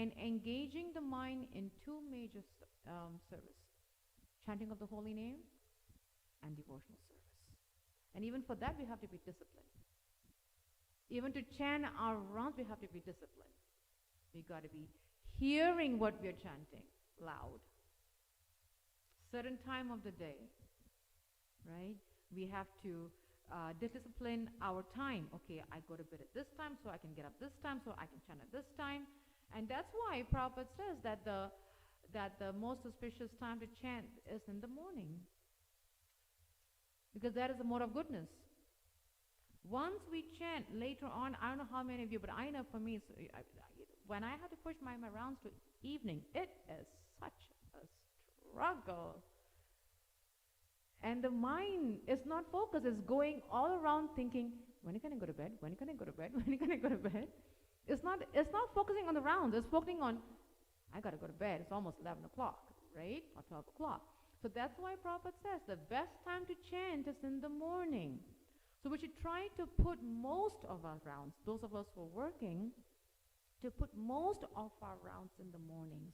and engaging the mind in two major service: chanting of the holy name and devotional service. And even for that, we have to be disciplined. Even to chant our rounds, we have to be disciplined. We got to be hearing what we are chanting loud. Certain time of the day, right? We have to discipline our time. Okay, I go to bed at this time, so I can get up this time, so I can chant at this time. And that's why Prabhupada says that the most auspicious time to chant is in the morning, because that is the mode of goodness. Once we chant later on, I don't know how many of you, but I know for me, when I have to push my rounds to evening, it is such a struggle. And the mind is not focused, it's going all around thinking, when are you going to go to bed? When are you going to go to bed? When are you going to go to bed? It's not focusing on the rounds, it's focusing on, I got to go to bed, it's almost 11 o'clock, right? Or 12 o'clock. So that's why Prabhupada says the best time to chant is in the morning. So we should try to put most of our rounds, those of us who are working, to put most of our rounds in the mornings.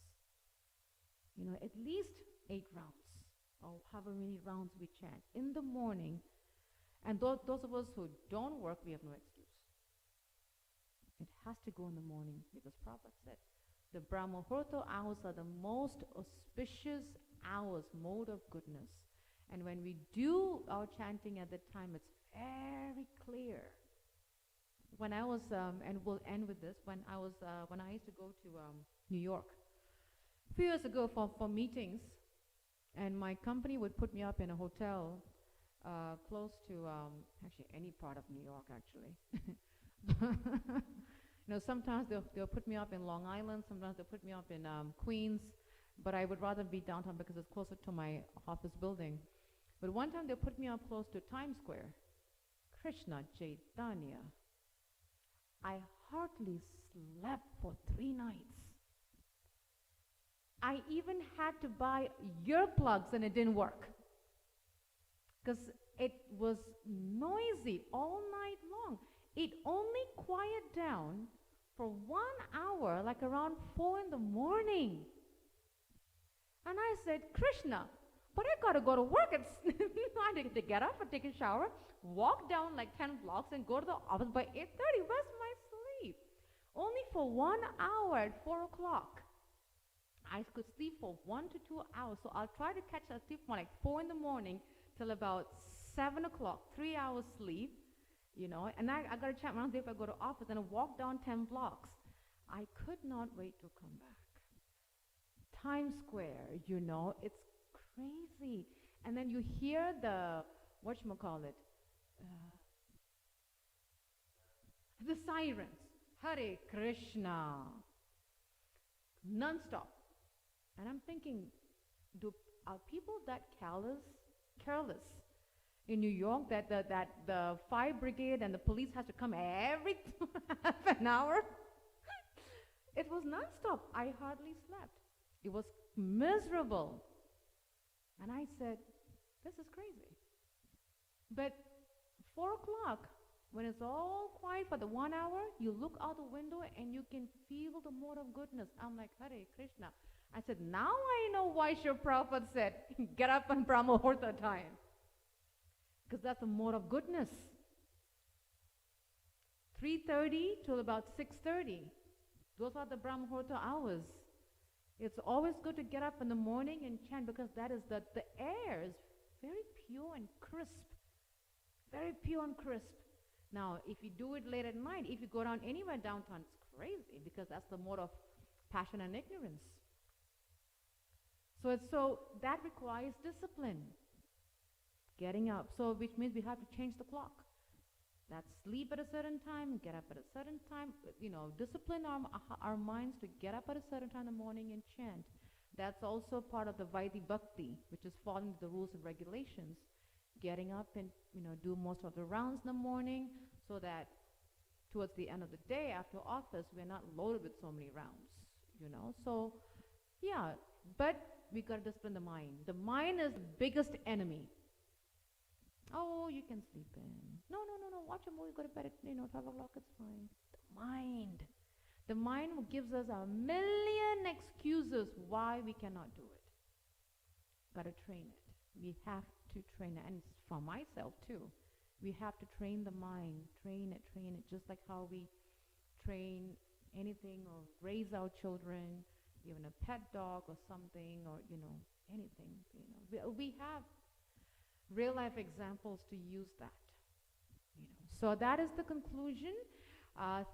You know, at least 8 rounds, or however many rounds we chant in the morning. And those of us who don't work, we have no excuse. It has to go in the morning, because Prabhupada said the Brahma-muhurta hours are the most auspicious hours, mode of goodness. And when we do our chanting at that time, it's very clear. When I was, and we'll end with this, when I used to go to New York a few years ago for meetings, and my company would put me up in a hotel close to, actually any part of New York, actually. You know, sometimes they'll put me up in Long Island, sometimes they'll put me up in Queens, but I would rather be downtown because it's closer to my office building. But one time they put me up close to Times Square. Krishna Chaitanya. I hardly slept for 3 nights. I even had to buy earplugs and it didn't work, because it was noisy all night long. It only quieted down for 1 hour, like around 4 in the morning. And I said, Krishna, but I gotta go to work. I need to get up and take a shower, walk down like 10 blocks and go to the office by 8:30. Where's my sleep? Only for 1 hour at 4 o'clock. I could sleep for 1 to 2 hours. So I'll try to catch a sleep from like 4 in the morning till about 7 o'clock, 3 hours sleep, you know, and I got to chat around there if I go to office and I walk down 10 blocks. I could not wait to come back. Times Square, you know, it's crazy. And then you hear the, whatchamacallit, the sirens, Hare Krishna, non-stop. And I'm thinking, are people that careless in New York that the fire brigade and the police has to come every half an hour? It was non-stop. I hardly slept. It was miserable. And I said, this is crazy. But 4 o'clock, when it's all quiet for the 1 hour, you look out the window and you can feel the mode of goodness. I'm like, Hare Krishna. I said, now I know why Srila Prabhupada said, get up on Brahma-muhurta time. Because that's the mode of goodness. 3:30 till about 6:30. Those are the Brahma-muhurta hours. It's always good to get up in the morning and chant, because that is the air is very pure and crisp. Very pure and crisp. Now, if you do it late at night, if you go down anywhere downtown, it's crazy, because that's the mode of passion and ignorance. So that requires discipline. Getting up. So which means we have to change the clock. That's sleep at a certain time, get up at a certain time, you know, discipline our minds to get up at a certain time in the morning and chant. That's also part of the Vaidhi Bhakti, which is following the rules and regulations. Getting up and, you know, do most of the rounds in the morning, so that towards the end of the day after office, we're not loaded with so many rounds, you know. So, yeah, but we got to discipline the mind. The mind is the biggest enemy. Oh, you can sleep in. No, watch a movie, go to bed at, 12 o'clock, it's fine. The mind. The mind gives us a million excuses why we cannot do it. Got to train it. We have to train it. And for myself too. We have to train the mind, train it, just like how we train anything or raise our children, even a pet dog or something, or, anything. We have real life examples to use that. So that is the conclusion.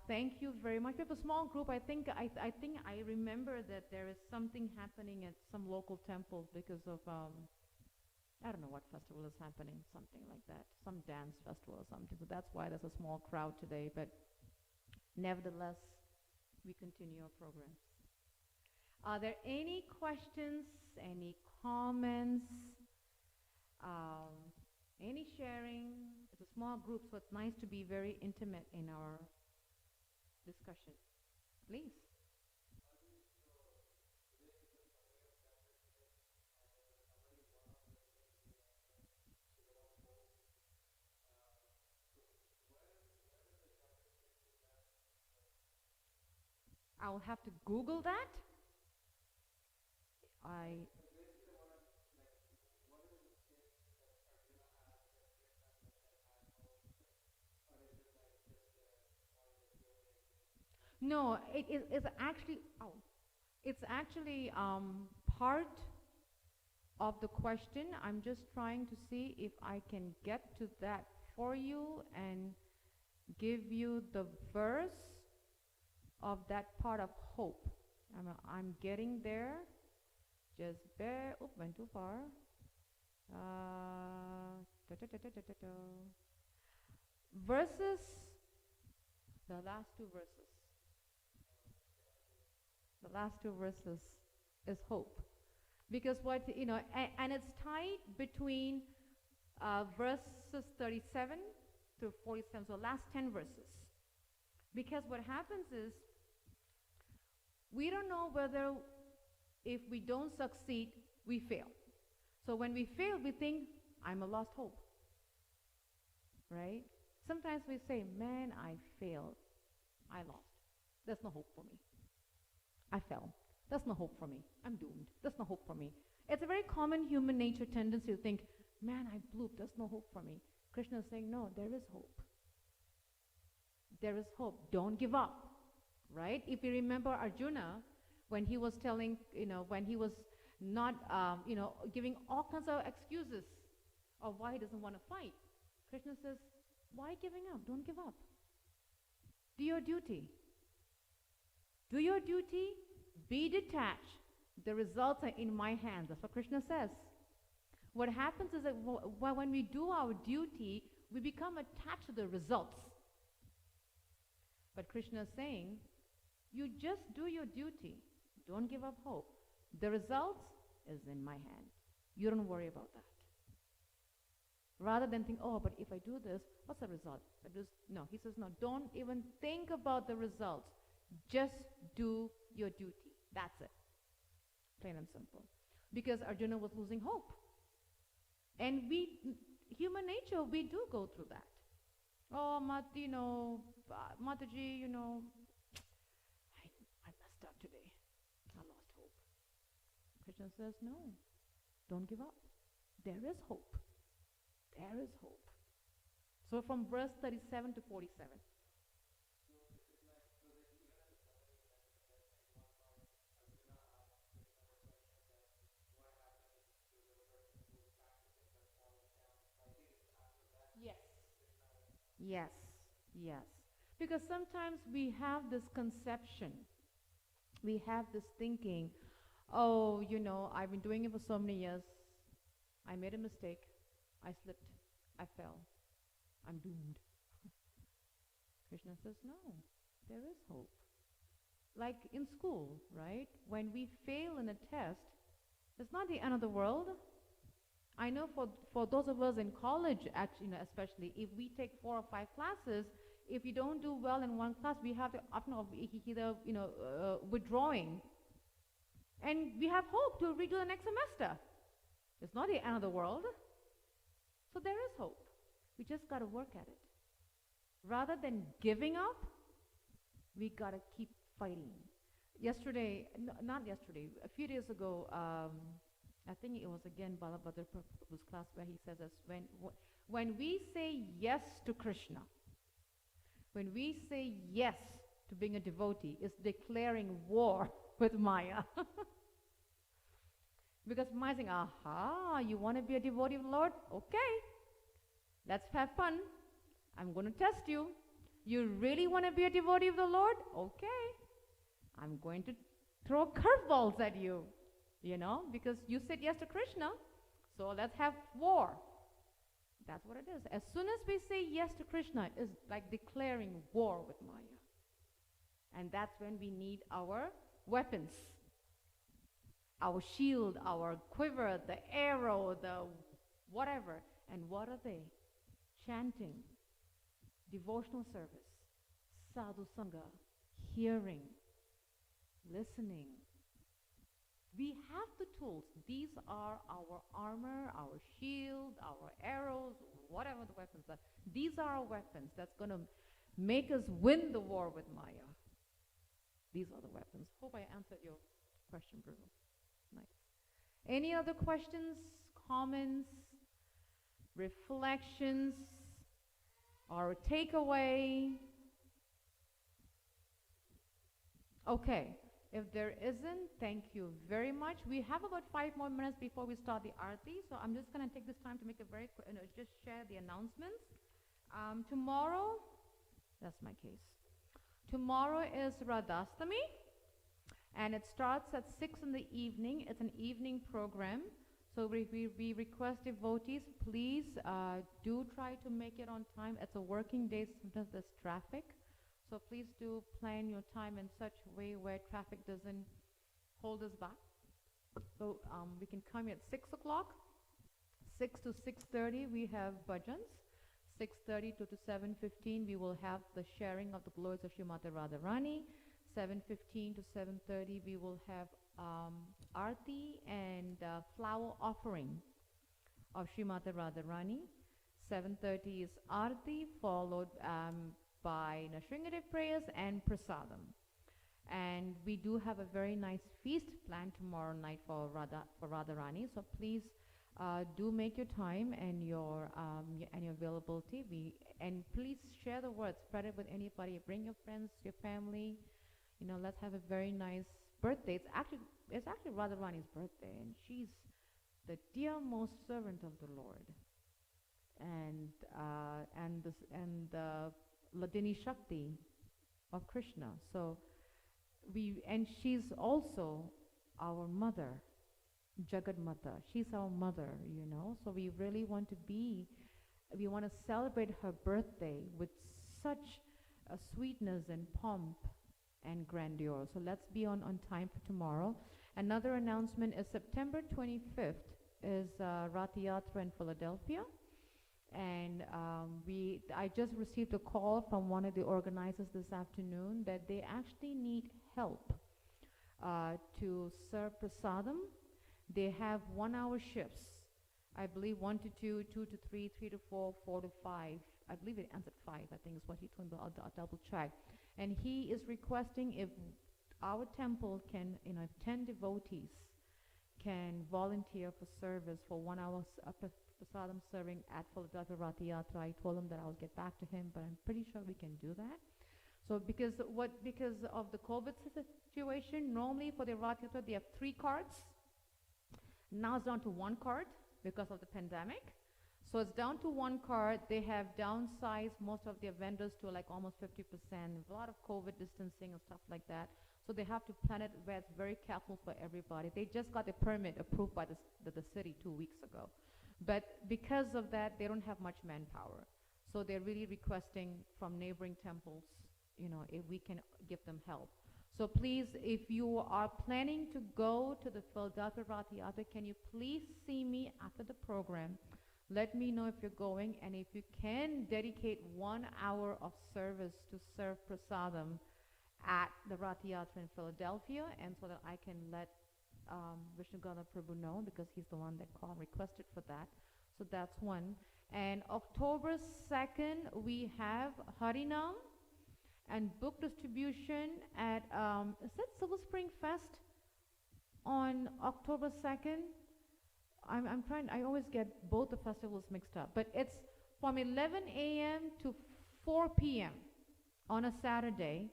Thank you very much. We have a small group. I think I remember that there is something happening at some local temple because of I don't know what festival is happening, something like that, some dance festival or something. So that's why there's a small crowd today. But nevertheless, we continue our program. Are there any questions, any comments, any sharing? It's a small group, so it's nice to be very intimate in our discussion. Please. I'll have to Google that. No, it's actually, it's actually part of the question. I'm just trying to see if I can get to that for you and give you the verse of that part of hope. I'm getting there. Just bear. Oh, went too far. Verses. The last two verses. The last two verses is hope, because what and it's tied between verses 37 to 47. So last 10 verses. Because what happens is, we don't know whether if we don't succeed, we fail. So when we fail, we think, I'm a lost hope. Right? Sometimes we say, man, I failed. I lost. There's no hope for me. I fell. There's no hope for me. I'm doomed. There's no hope for me. It's a very common human nature tendency to think, man, I blew. There's no hope for me. Krishna is saying, no, there is hope. There is hope. Don't give up. Right? If you remember Arjuna, when he was telling, when he was not, giving all kinds of excuses of why he doesn't want to fight, Krishna says, why giving up? Don't give up. Do your duty. Do your duty. Be detached. The results are in my hands. That's what Krishna says. What happens is that when we do our duty, we become attached to the results. But Krishna is saying, you just do your duty. Don't give up hope. The results is in my hand. You don't worry about that. Rather than think, oh, but if I do this, what's the result? No, he says, no, don't even think about the results. Just do your duty. That's it. Plain and simple. Because Arjuna was losing hope. And we, human nature, we do go through that. Oh, Mataji, I messed up today. I lost hope. Krishna says, no, don't give up. There is hope. There is hope. So from verse 37 to 47. Yes. Yes. Yes. Because sometimes we have this conception. We have this thinking, oh, I've been doing it for so many years. I made a mistake. I slipped. I fell. I'm doomed. Krishna says, no, there is hope. Like in school, right? When we fail in a test, it's not the end of the world. I know for those of us in college, actually, especially, if we take 4 or 5 classes, if you don't do well in one class, we have the option of either, withdrawing. And we have hope to redo the next semester. It's not the end of the world. So there is hope. We just got to work at it. Rather than giving up, we got to keep fighting. Yesterday, not yesterday, a few days ago, I think it was again Balabhadra Prabhu's class where he says this, when we say yes to Krishna, when we say yes to being a devotee, it's declaring war with Maya. Because Maya is saying, aha, you want to be a devotee of the Lord? Okay, let's have fun. I'm going to test you. You really want to be a devotee of the Lord? Okay, I'm going to throw curveballs at you, because you said yes to Krishna, so let's have war. That's what it is. As soon as we say yes to Krishna, it's like declaring war with Maya. And that's when we need our weapons, our shield, our quiver, the arrow, the whatever. And what are they? Chanting, devotional service, sadhu sangha, hearing, listening. We have the tools. These are our armor, our shield, our arrows, whatever the weapons are. These are our weapons that's going to make us win the war with Maya. These are the weapons. Hope I answered your question, Bruno. Nice. Any other questions, comments, reflections, or a takeaway? Okay. If there isn't, thank you very much. We have about 5 more minutes before we start the arati, so I'm just going to take this time to make a very quick, just share the announcements. Tomorrow, that's my case. Tomorrow is Radhastami, and it starts at 6 in the evening. It's an evening program, so we request devotees, please do try to make it on time. It's a working day, sometimes there's traffic. So please do plan your time in such a way where traffic doesn't hold us back. So we can come here at 6 o'clock. 6 to 6:30 we have bhajans. 6:30 to 7:15 we will have the sharing of the glories of Srimati Radharani. 7:15 to 7:30 we will have arti and flower offering of Srimati Radharani. 7:30 is arti, followed by Nashringadev prayers and prasadam. And we do have a very nice feast planned tomorrow night for Radharani. So please do make your time and your availability. And please share the word, spread it with anybody. Bring your friends, your family. Let's have a very nice birthday. It's actually Radharani's birthday, and she's the dearmost servant of the Lord, and the Ladini Shakti of Krishna. So she's also our mother, Jagat Mata. She's our mother, So we really want to celebrate her birthday with such a sweetness and pomp and grandeur. So let's be on time for tomorrow. Another announcement is September 25th is Rath Yatra in Philadelphia. And I just received a call from one of the organizers this afternoon that they actually need help to serve prasadam. They have 1-hour shifts. I believe 1 to 2, 2 to 3, 3 to 4, 4 to 5. I believe it ends at 5, I think is what he told me. I'll double check. And he is requesting if our temple can, if 10 devotees can volunteer for service for 1 hour prasadam serving at Philadelphia Rath Yatra. I told him that I'll get back to him, but I'm pretty sure we can do that. So because of the COVID situation, normally for the Rath Yatra they have 3 carts. Now it's down to 1 cart because of the pandemic. So it's down to 1 cart. They have downsized most of their vendors to like almost 50%. A lot of COVID distancing and stuff like that. So they have to plan it where it's very careful for everybody. They just got a permit approved by the city 2 weeks ago. But because of that, they don't have much manpower. So they're really requesting from neighboring temples, if we can give them help. So please, if you are planning to go to the Philadelphia Rath Yatra, can you please see me after the program? Let me know if you're going, and if you can dedicate 1 hour of service to serve prasadam at the Rath Yatra in Philadelphia, and so that I can let Vishnu Gala Prabhu know, because he's the one that requested for that. So that's one. And October 2nd, we have Harinam, and book distribution at, is that Silver Spring Fest on October 2nd? I always get both the festivals mixed up, but it's from 11 a.m. to 4 p.m. on a Saturday,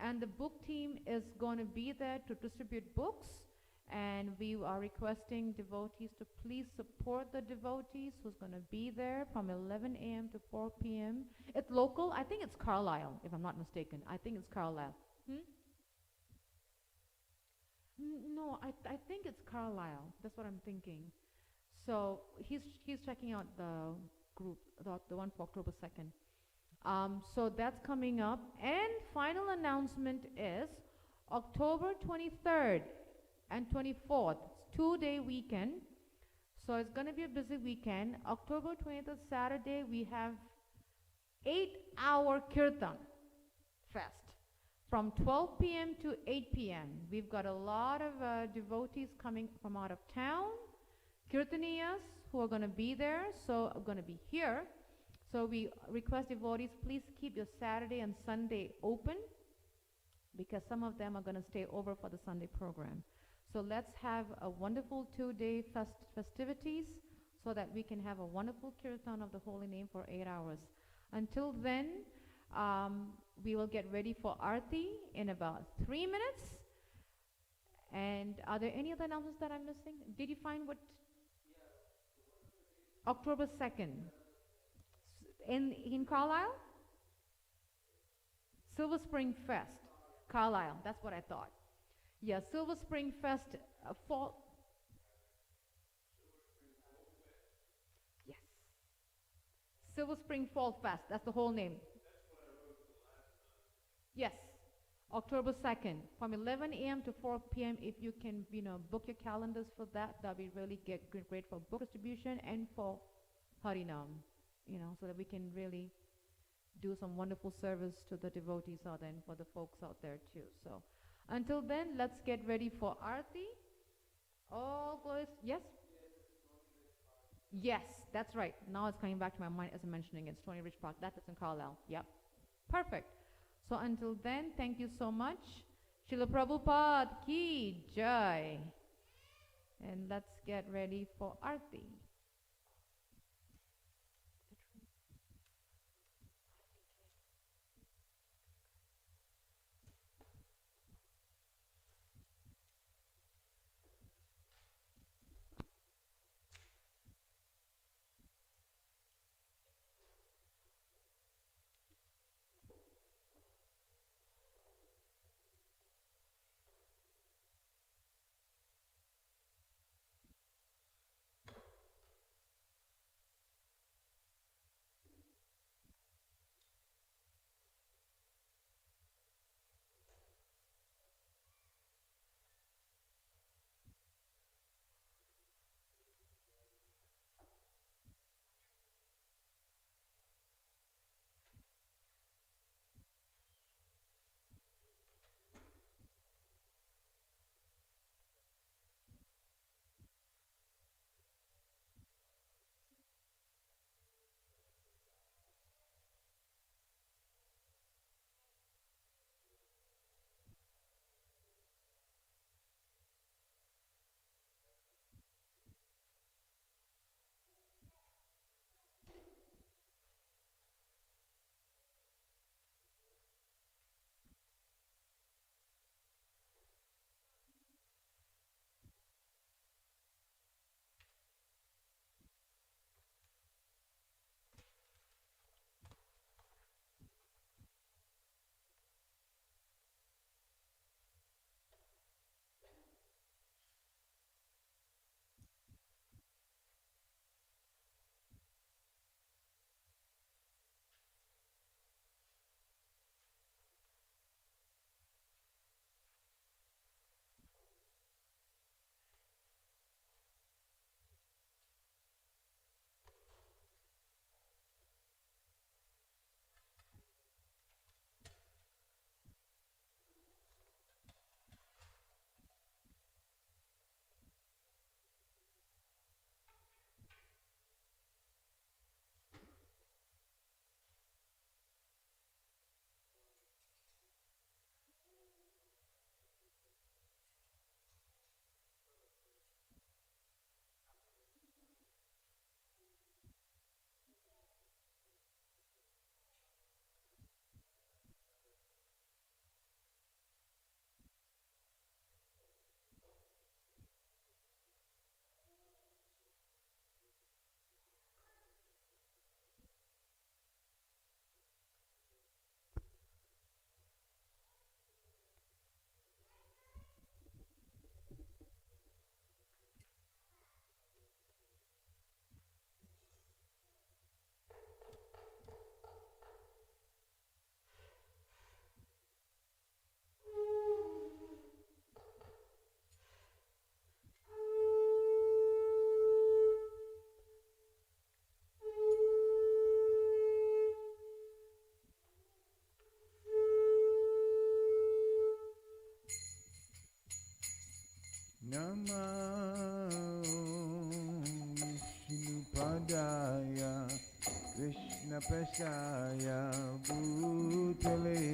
and the book team is going to be there to distribute books, and we are requesting devotees to please support the devotees who's going to be there from 11 a.m. to 4 p.m. It's local. I think it's Carlisle, if I'm not mistaken. I think it's Carlisle. No, I think it's Carlisle. That's what I'm thinking. So he's checking out the group, the one for October 2nd. So that's coming up. And final announcement is October 23rd and 24th. It's 2-day weekend. So it's going to be a busy weekend. October 23rd, Saturday, we have 8-hour Kirtan Fest from 12 p.m. to 8 p.m. We've got a lot of devotees coming from out of town, Kirtaniyas who are going to be there, so are going to be here. So we request devotees, please keep your Saturday and Sunday open, because some of them are going to stay over for the Sunday program. So let's have a wonderful 2-day festivities so that we can have a wonderful Kirtan of the Holy Name for 8 hours. Until then, we will get ready for Aarti in about 3 minutes. And are there any other announcements that I'm missing? Did you find what? October 2nd. In Carlisle? Silver Spring Fest. Carlisle, that's what I thought. Yeah, Silver Spring Fest fall. Yes. Silver Spring Fall Fest, that's the whole name. Yes, October 2nd, from 11 a.m. to 4 p.m. If you can, book your calendars for that, that'll be really great for book distribution and for Harinam, so that we can really do some wonderful service to the devotees out there and for the folks out there too. So until then, let's get ready for Aarti. All glories. Yes? Yes, that's right. Now it's coming back to my mind as I'm mentioning it. It's Stony Ridge Park. That is in Carlisle. Yep. Perfect. So until then, thank you so much. Srila Prabhupada ki jai. And let's get ready for Aarti. Nama Vishnupadaya Krishna Prasaya Bhutale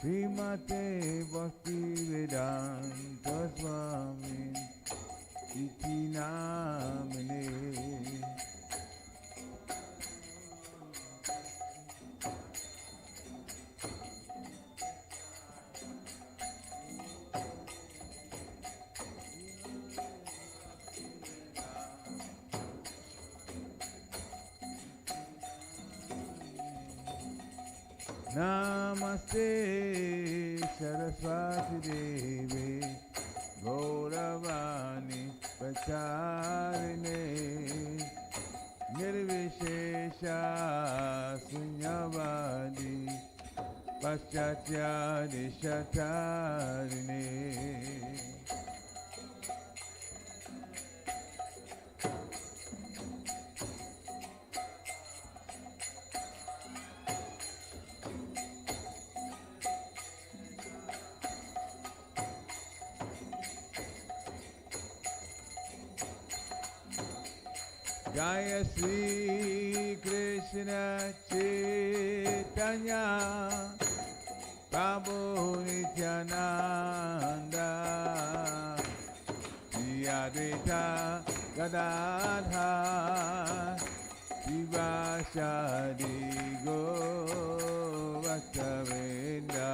Srimate Bhakti Vedanta Swami Iti Namine Namaste Saraswati Devi Gauravani Pacharine Nirvishesha Sunyavadi Paschatya Nishatarine Jaya Sri Krishna Chaitanya Prabhu Nityananda Shri Advaita Gadadhar Shivasadi Govardhavendra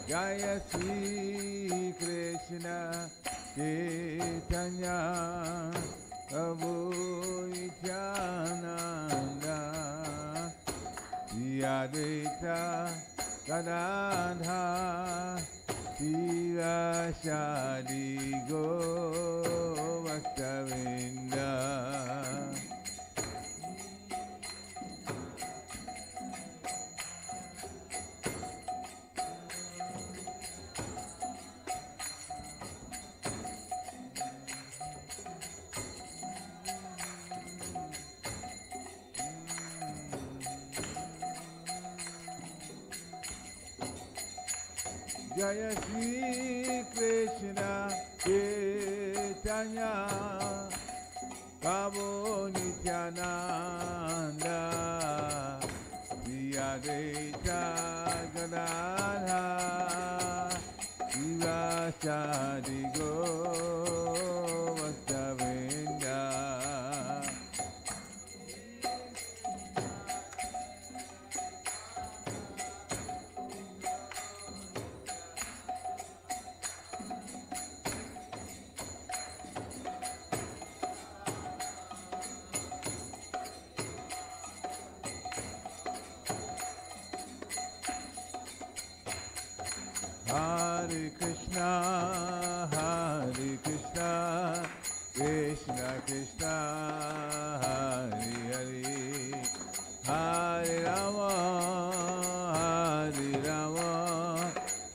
Jaya Sri Krishna Chaitanya Prabhu Nityananda Shri Advaita Gadadhar Shivasadi Govardhavendra Jaya Sri Krishna Chaitanya Prabhu Nityananda Shri Advaita Gadadhar Shivasadi Govardhavendra Hare Krishna, Krishna Krishna, Hare Hare, Hare Rama,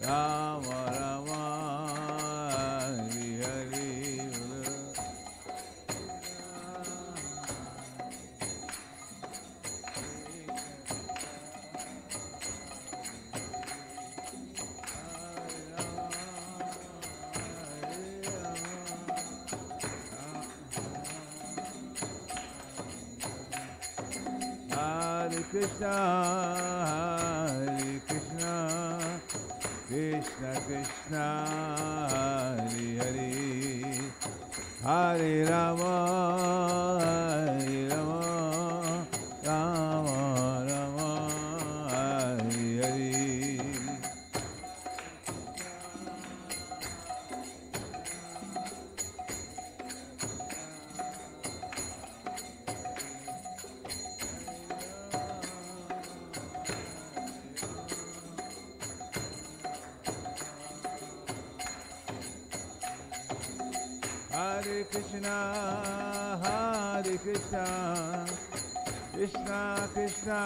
Rama Rama, Hare Hare. Hare Krishna, Krishna Krishna, Hare Hare, Hare Rama, Rama Rama, Hare Hare. Hare Krishna, Krishna Krishna,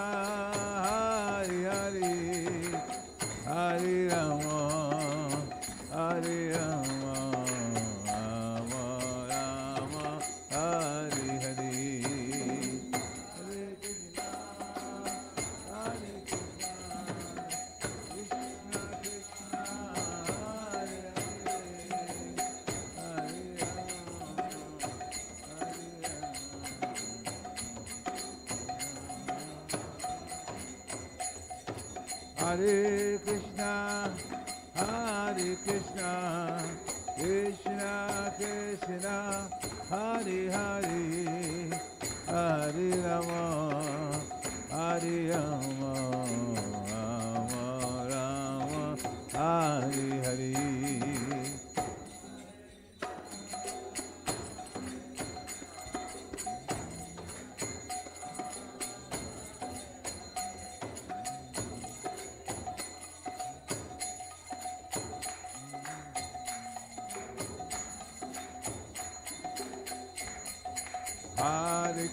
Hari Hari, Hari Rama, Hari Rama, Rama Rama, Hari Hari. Hare Krishna, Hare Krishna, Krishna Krishna, Hare Hare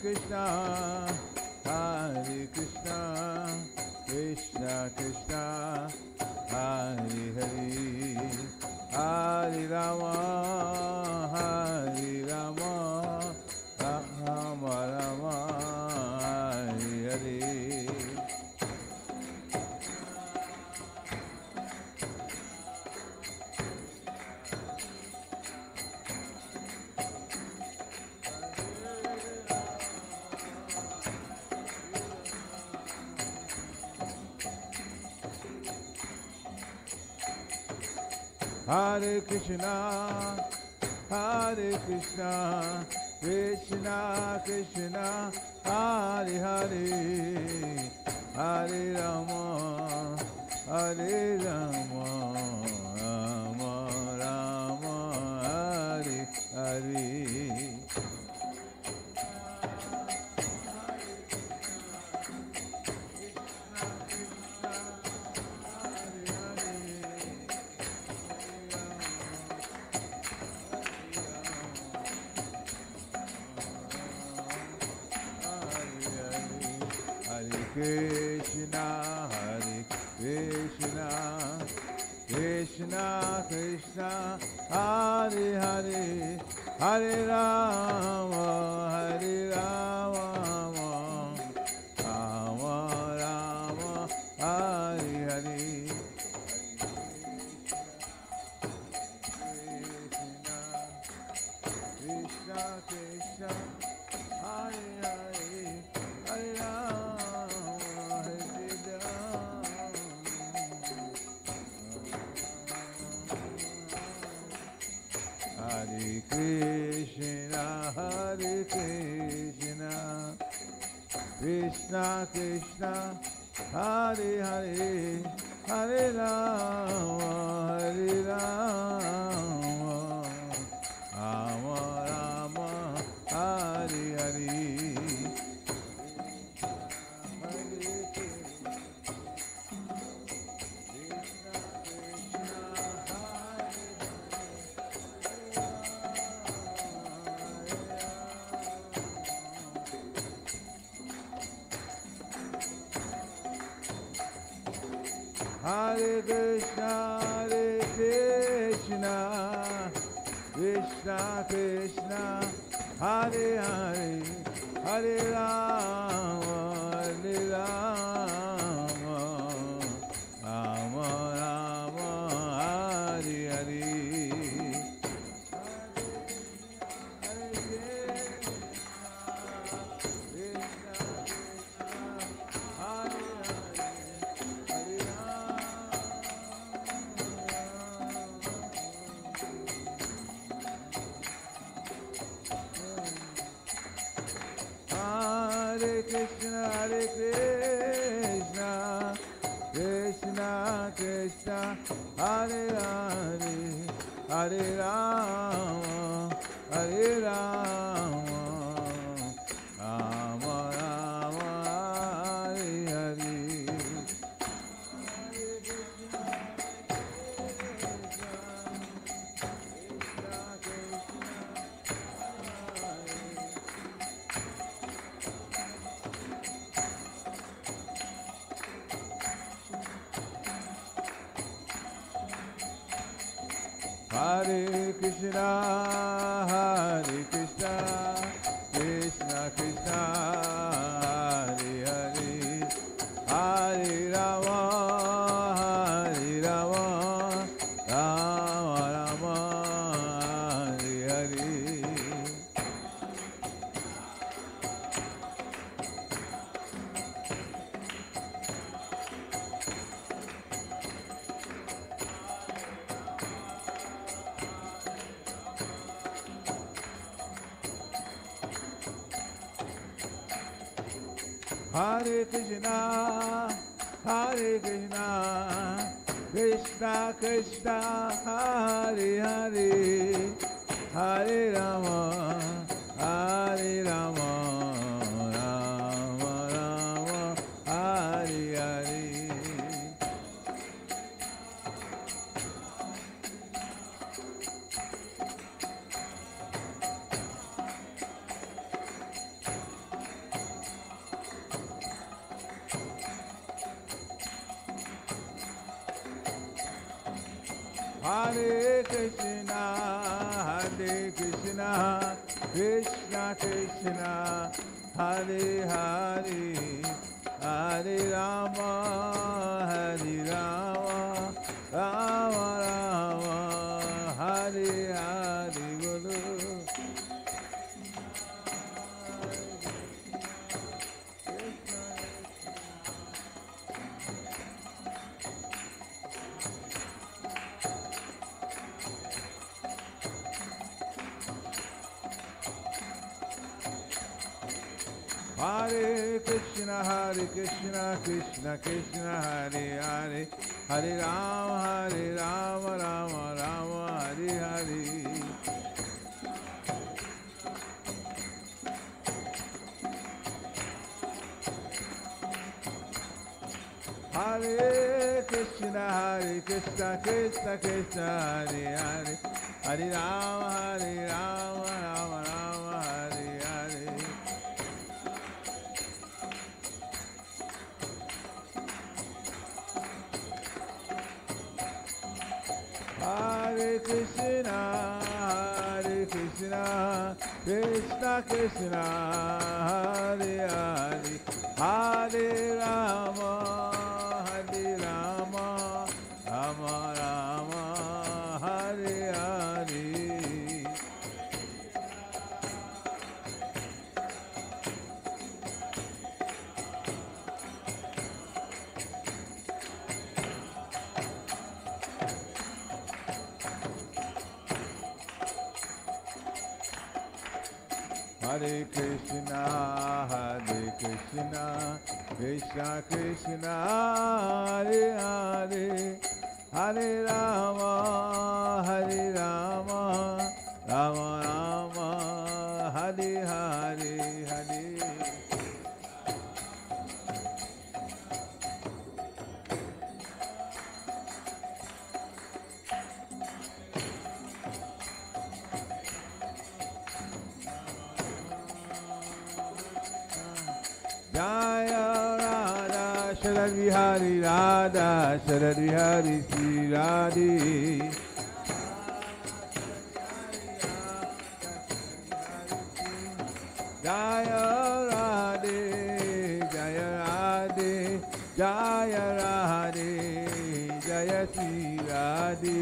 Krishna, Hare Krishna, Krishna Krishna, Hare Hare, Hare Rama, Hare Rama, Rama Rama, Hare Hare. Hare Krishna, Hare Krishna, Krishna Krishna, Hare Hare, Hare Rama, Hare Rama, Rama Rama, Hare Hare. Hare Krishna, Hare Krishna, Krishna Krishna, Hare Hare, Hare Rama, Hare Rama, Rama Rama, Hare Hare. Krishna, Hare Krishna, Krishna Krishna, Hare Hare, Hare Rama, Hare Rama, Rama Rama, Hare Hare. Krishna Krishna, Hare Hare, Hare Rama. Hare Krishna, Hare Krishna, Krishna Krishna, Hare Hare, Hare Rama, Hare Rama, Rama Rama, Hare Hare. Hare Krishna, Hare Krishna, Krishna Krishna, Hare Hare, Hare Rama, Hare Rama, Rama Rama, Hare Hare. Hare Krishna, Hare Krishna, Krishna Krishna, Hare Hare, Hare Rama, Hare Rama, Rama Rama, Hare Hare. Hare Krishna, Hare Krishna, Krishna Krishna, Hare Hare, Hare Rama, Hare Rama, Rama Rama, Hare Hare. Hare Krishna, Hare Krishna, Krishna Krishna, Hare Hare, Hare Rama, Hare Rama, Rama Rama, Hare Hare. Hare Krishna, Hare Krishna, Krishna Krishna, Hare Hare, Hare Rama, Hare Rama, Rama Rama, Hare Hare Guru. Hare Krishna, Krishna Krishna, Hare Hare, Hare Rama, Rama Rama, Hare Hare. Hare Krishna, Krishna Krishna, Hare Hare, Hare Rama, Rama Rama, Hare Hare. Hare Krishna, Krishna Krishna, Hare Hare, Hare Rama, Rama Rama, Hare Hare. Hare Krishna, Krishna Krishna, Hare Hare, Hare Rama, Rama Rama, Hare Hare, Hare. Jaya Radha Sharad Vihari Radha Sharad Vihari Sri Radhe. Jaya Radhe, Jaya Radhe, Jaya Radhe, Jaya Sri Radhe.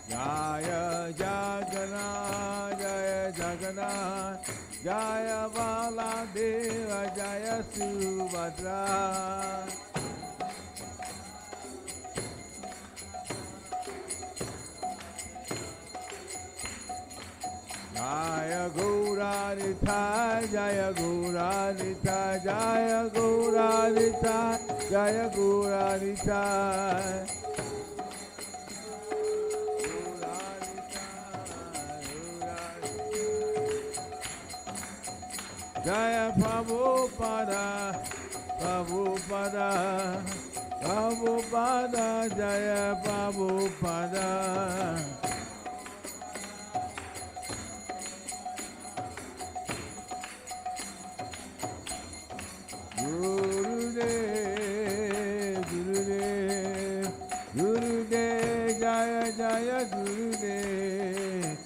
Jaya Jagannath, Jaya Jagannath, Jaya Baladeva, Jaya Subhadra. Jaya Gauranitha, Jaya Gauranitha, Jaya Gauranitha, Jaya Gauranitha. Jaya Prabhupada, Prabhupada, Prabhupada, Jaya Prabhupada. Jaya Jaya Gurudev.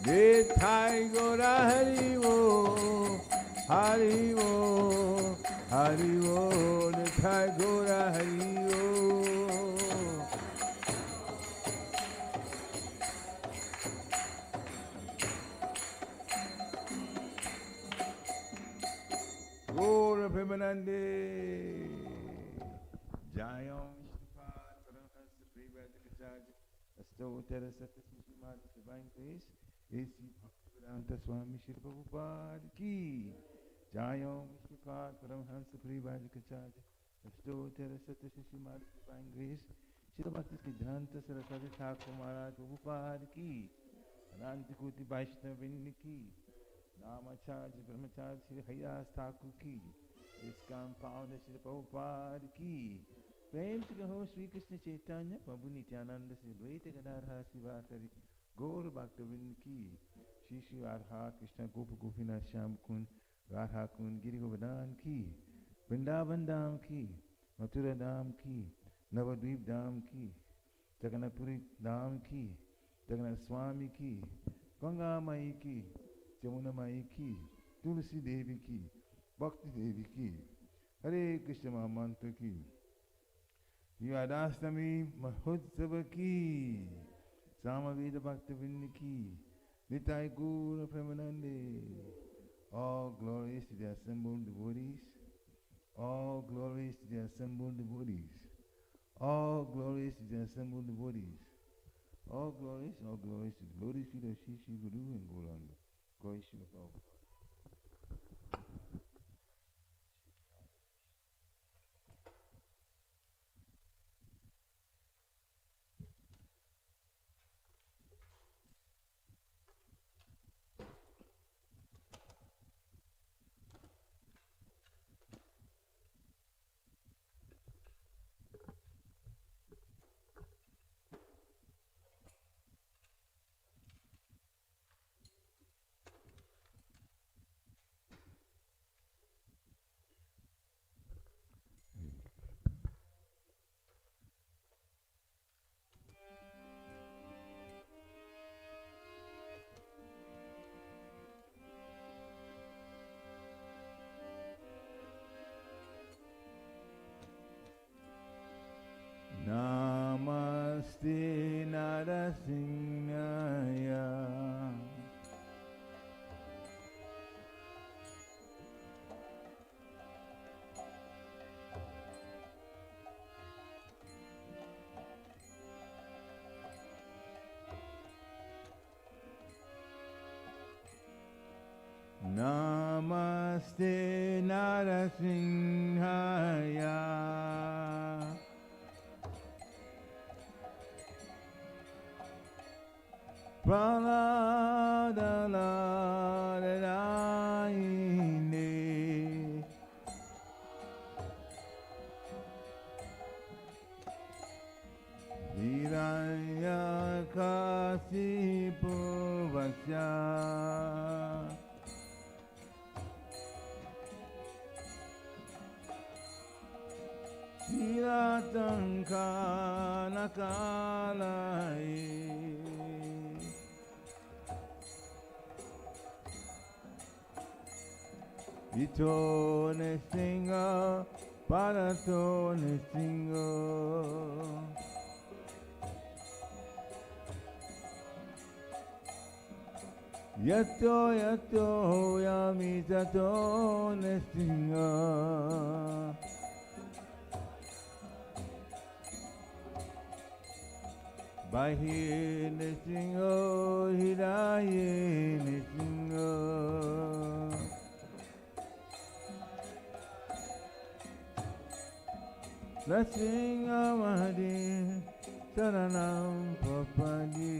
Nithai Gora Hari Wo, Hari Wo, Hari Wo, Nithai Gora Hari Wo. Gora Premanande, Jayam Vishnupada Paramhansa Privadikacharya, Astotara Satasmishimad Divine Grace, A.C. Bhaktivedanta Swami Shri Prabhupada Ki, Jayam Vishnupada Paramhansa Privadikacharya, Astotara Satasmishimad Divine Grace, Shri Bhaktivedanta Saraswati Thakur Maharaj Prabhupada Ki, Anantakoti Vaishnavini Ki, Namacharya Brahmacharya Shri Hayas Thakur Ki, ISKCON Founder Shri Prabhupada Ki, Prem to Gaho Sri Krishna Chaitanya, Prabhu Nityananda Shri Dvaita Gadadhara Sivasari, Gaur Bhaktavind Ki, Shri Shri Radha Krishna Gopa Gopinath Shyam Kund, Radha Kund Giri Govardhan Ki, Vrindavan Dham Ki, Mathura Dham Ki, Navadvip Dham Ki, Jagannathpuri Dham Ki, Jagannath Swami Ki, Ganga Mai Ki, Jamuna Mai Ki, Tulsi Devi Ki, Bhakti Devi Ki, Hare Krishna Mahamantra Ki, Yadastami Mahotsava Ki, Samaveda Bhaktavinda Ki, Nitai Gura Premanande. All glories to the assembled devotees. All glories to the assembled devotees. All glories to the assembled devotees. All glories to the lotus feet of Shri Shri Guru and Gauranga. Glory Shri Prabhupada. Namaste Narasimhaya. Namaste Narasimhaya. Praladalaine Hiranyakasipu Vasya Shiratanka Nakalai Ito Nesinga Parato Nesinga Yato Yato Yamitato Nesinga Bahi Nesinga Hidaye Nesinga Blessing Amadi Saranam Papadi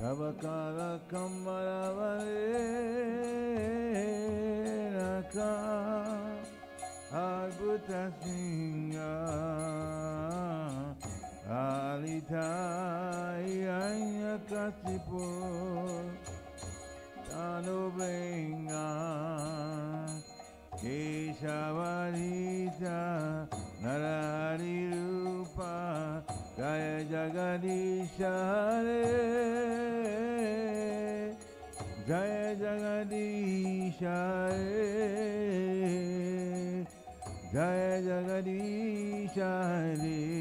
Tavakala Kamaravare Naka Adbhuta Singa Alitai Ayakasipo Tanubenga Keshavarita Narari Rupa Jaya Jagadisha Hare Jaya Jagadisha Hare Jaya Jagadisha Hare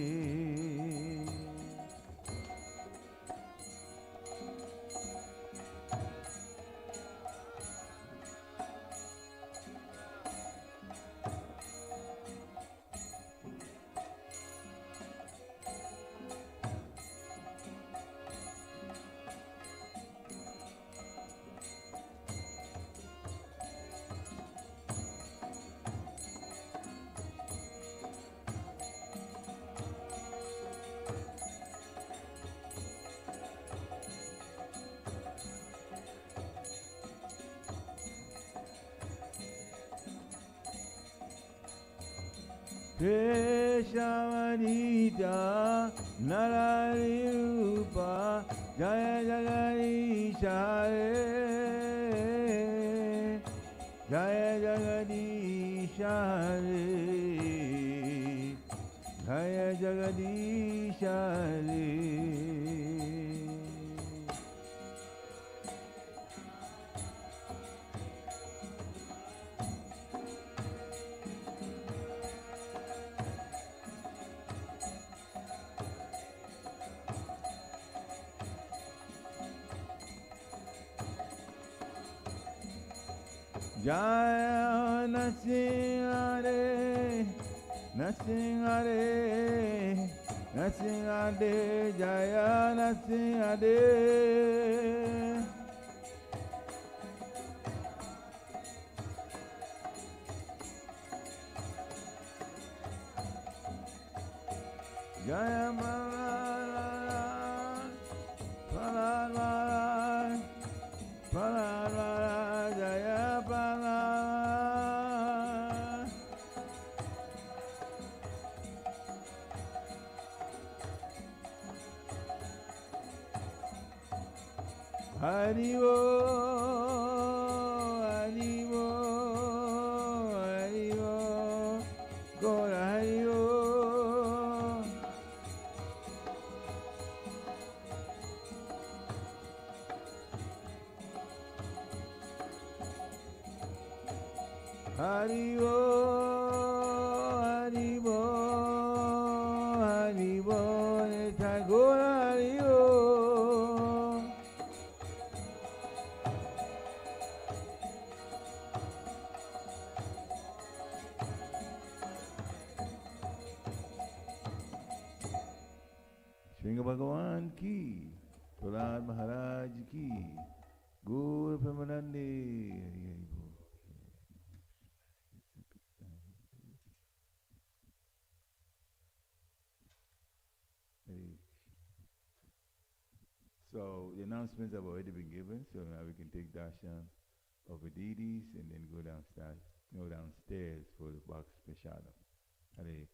Keshavarita Narari Rupa Jaya Jagadisha Hare Jaya Jagadisha Hare Jaya Jagadisha Hare Jaya Nasingare, Nasingare, Nasingare, Jaya Nasingare. Jaya Malala, Palala, Palala, Jaya Palala. Haribo, Haribo, Haribo, Gora Haribo. Haribo, Haribo, Haribo, Tagora Haribo. Shringa Bhagavan ki, Prahlad Maharaj ki, Gaur Premanande. So the announcements have already been given, so now we can take darshan of the deities and then go downstairs for the box prashadam. Hare